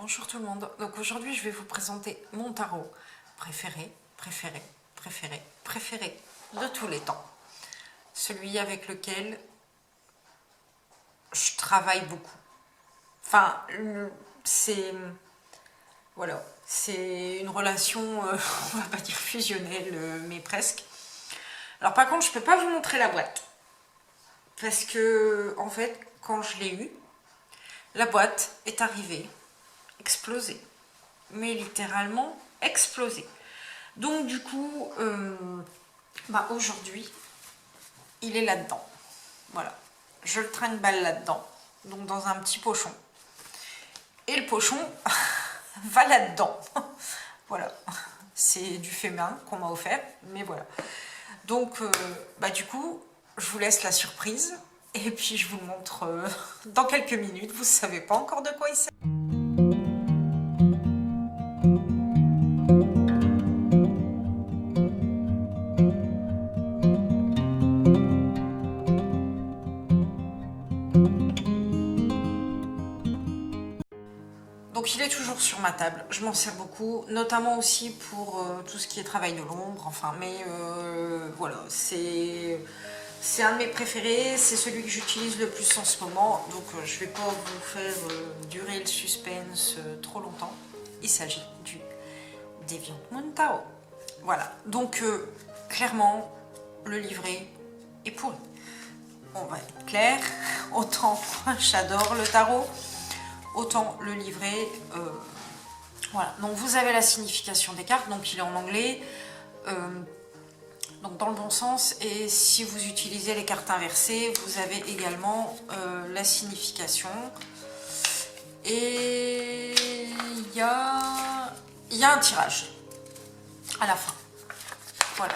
Bonjour tout le monde. Donc aujourd'hui, je vais vous présenter mon tarot préféré, préféré, préféré, préféré de tous les temps. Celui avec lequel je travaille beaucoup. Enfin, c'est voilà, c'est une relation, on va pas dire fusionnelle, mais presque. Alors par contre, je peux pas vous montrer la boîte parce que en fait, quand je l'ai eu, la boîte est arrivée explosée, mais littéralement explosée. Donc du coup, aujourd'hui, il est là-dedans. Voilà, je le trinque-balle là-dedans, donc dans un petit pochon. Et le pochon va là-dedans. Voilà, c'est du fait main qu'on m'a offert, mais voilà. Donc, du coup, je vous laisse la surprise. Et puis je vous le montre dans quelques minutes. Vous ne savez pas encore de quoi il s'agit. Donc il est toujours sur ma table, je m'en sers beaucoup, notamment aussi pour tout ce qui est travail de l'ombre, enfin, mais voilà, c'est un de mes préférés, c'est celui que j'utilise le plus en ce moment, donc je ne vais pas vous faire durer le suspense trop longtemps. Il s'agit du Deviant Moon Tarot. Voilà, donc clairement, le livret est pourri. On va être clair, autant j'adore le tarot, autant le livret, voilà. Donc vous avez la signification des cartes, donc il est en anglais, donc dans le bon sens, et si vous utilisez les cartes inversées, vous avez également la signification. Et il y a un tirage à la fin, voilà,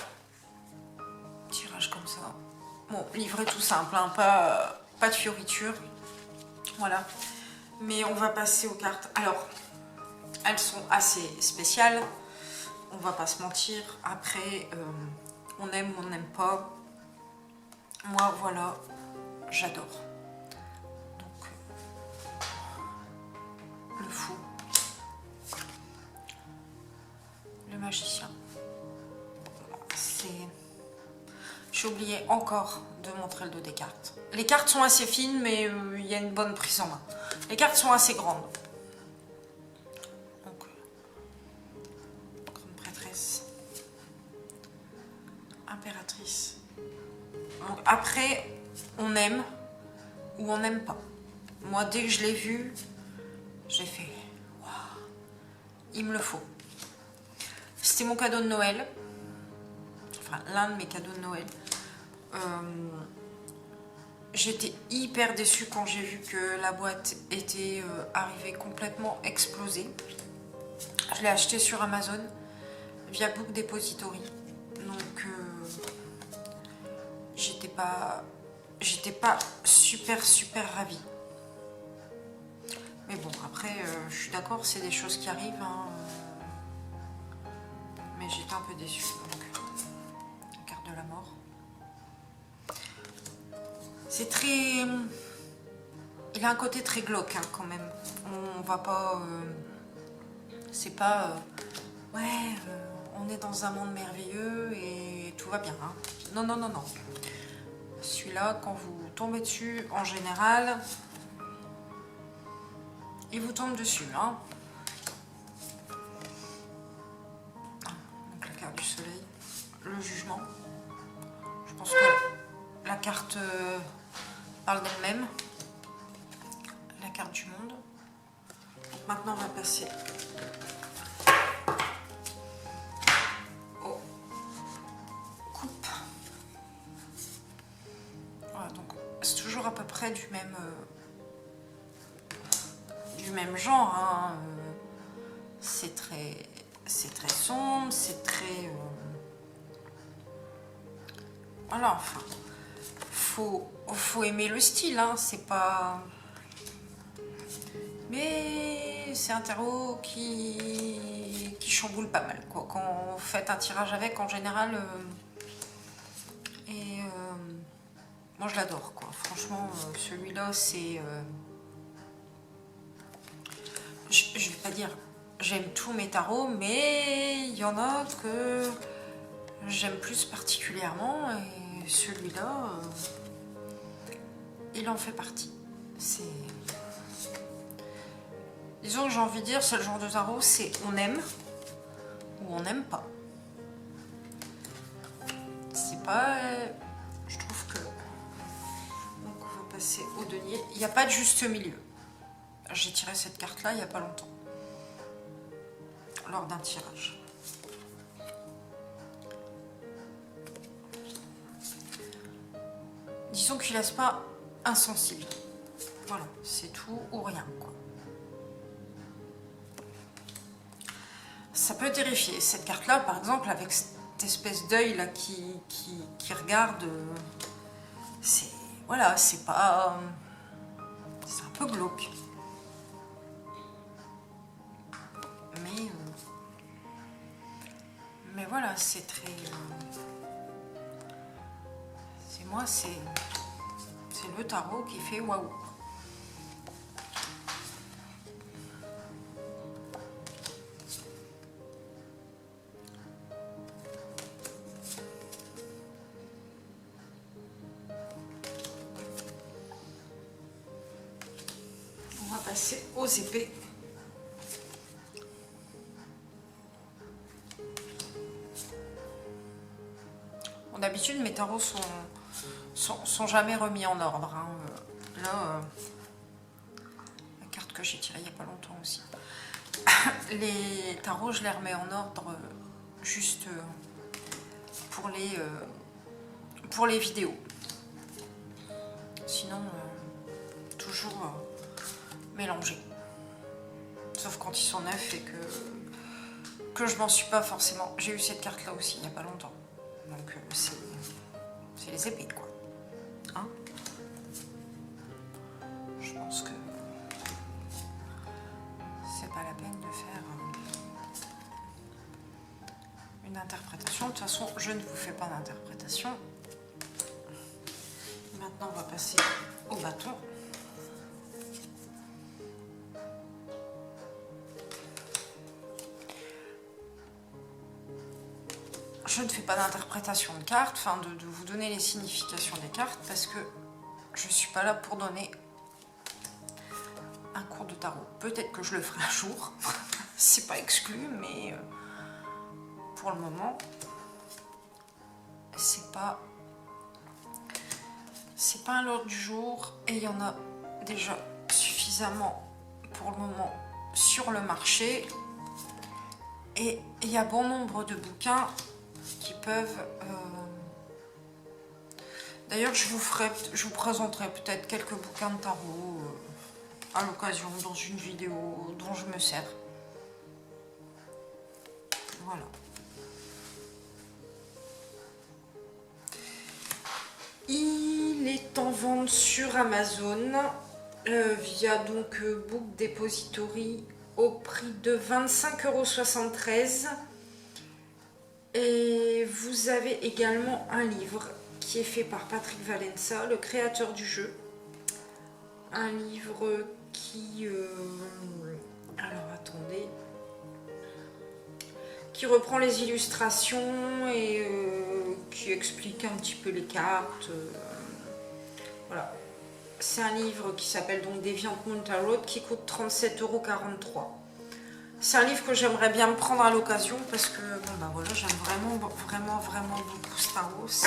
tirage comme ça. Bon, livret tout simple, hein, pas de fioritures, voilà. Mais on va passer aux cartes. Alors, elles sont assez spéciales, on va pas se mentir. Après, on aime ou on n'aime pas. Moi, voilà, j'adore. Donc, le fou, le magicien. J'ai oublié encore de montrer le dos des cartes. Les cartes sont assez fines, mais il y a une bonne prise en main. Les cartes sont assez grandes. Donc, grande prêtresse, impératrice. Donc, après, on aime ou on n'aime pas. Moi, dès que je l'ai vu, j'ai fait waouh, il me le faut. C'était mon cadeau de Noël, enfin l'un de mes cadeaux de Noël. J'étais hyper déçue quand j'ai vu que la boîte était arrivée complètement explosée. Je l'ai acheté sur Amazon via Book Depository. Donc j'étais pas super ravie. Mais bon, après, je suis d'accord, c'est des choses qui arrivent, hein. Mais j'étais un peu déçue. Donc, la carte de la mort. C'est très... Il a un côté très glauque, hein, quand même. On va pas... c'est pas... ouais, on est dans un monde merveilleux et tout va bien, hein. Non, non, non, non. Celui-là, quand vous tombez dessus, en général, il vous tombe dessus, hein. Donc la carte du soleil, le jugement. Je pense que la carte parle d'elle-même. La carte du monde. Donc maintenant, on va passer aux coupes. Voilà, donc c'est toujours à peu près du même genre, hein. C'est très sombre, c'est très... voilà, enfin, faut aimer le style, hein, c'est pas... Mais c'est un tarot qui chamboule pas mal, quoi. Quand vous faites un tirage avec, en général, moi je l'adore, quoi. Franchement, celui-là, c'est... je vais pas dire j'aime tous mes tarots, mais il y en a que j'aime plus particulièrement et celui-là, il en fait partie. C'est... Disons que j'ai envie de dire, c'est le genre de tarot, c'est on aime ou on n'aime pas. C'est pas... Je trouve que... Donc on va passer au denier. Il n'y a pas de juste milieu. J'ai tiré cette carte-là il n'y a pas longtemps. Lors d'un tirage. Disons qu'il laisse pas insensible. Voilà, c'est tout ou rien, quoi. Ça peut terrifier. Cette carte-là, par exemple, avec cette espèce d'œil là qui regarde, c'est... Voilà, c'est pas... c'est un peu glauque. Mais voilà, c'est très... c'est moi, c'est le tarot qui fait waouh. On va passer aux épées. D'habitude, mes tarots sont jamais remis en ordre. Hein. Là, la carte que j'ai tirée il n'y a pas longtemps aussi. Les tarots, je les remets en ordre juste pour les vidéos. Sinon, toujours mélangés. Sauf quand ils sont neufs et que je m'en suis pas forcément. J'ai eu cette carte là aussi il n'y a pas longtemps. Donc c'est les épées, quoi. Hein? Je pense que c'est pas la peine de faire une interprétation. De toute façon, je ne vous fais pas d'interprétation. Maintenant, on va passer au bâton. Je ne fais pas d'interprétation de cartes, enfin de vous donner les significations des cartes, parce que je ne suis pas là pour donner un cours de tarot. Peut-être que je le ferai un jour, c'est pas exclu, mais pour le moment, c'est pas à l'ordre du jour, et il y en a déjà suffisamment pour le moment sur le marché, et il y a bon nombre de bouquins qui peuvent... D'ailleurs, je vous présenterai peut-être quelques bouquins de tarot à l'occasion dans une vidéo dont je me sers. Voilà. Il est en vente sur Amazon via donc Book Depository au prix de 25,73 €. Et vous avez également un livre qui est fait par Patrick Valença, le créateur du jeu. Un livre qui... alors attendez... qui reprend les illustrations et qui explique un petit peu les cartes. Voilà. C'est un livre qui s'appelle donc Deviant Moon Tarot qui coûte 37,43 €. C'est un livre que j'aimerais bien me prendre à l'occasion parce que bon bah voilà, j'aime vraiment beaucoup ce tarot. C'est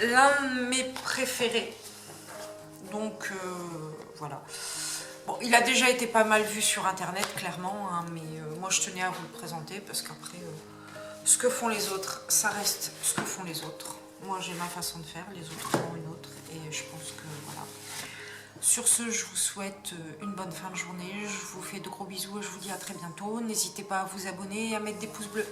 l'un de mes préférés. Donc voilà. Bon, il a déjà été pas mal vu sur internet clairement, hein, mais moi je tenais à vous le présenter parce qu'après ce que font les autres, ça reste ce que font les autres. Moi j'ai ma façon de faire, les autres ont une autre et je pense que voilà. Sur ce, je vous souhaite une bonne fin de journée, je vous fais de gros bisous et je vous dis à très bientôt. N'hésitez pas à vous abonner et à mettre des pouces bleus.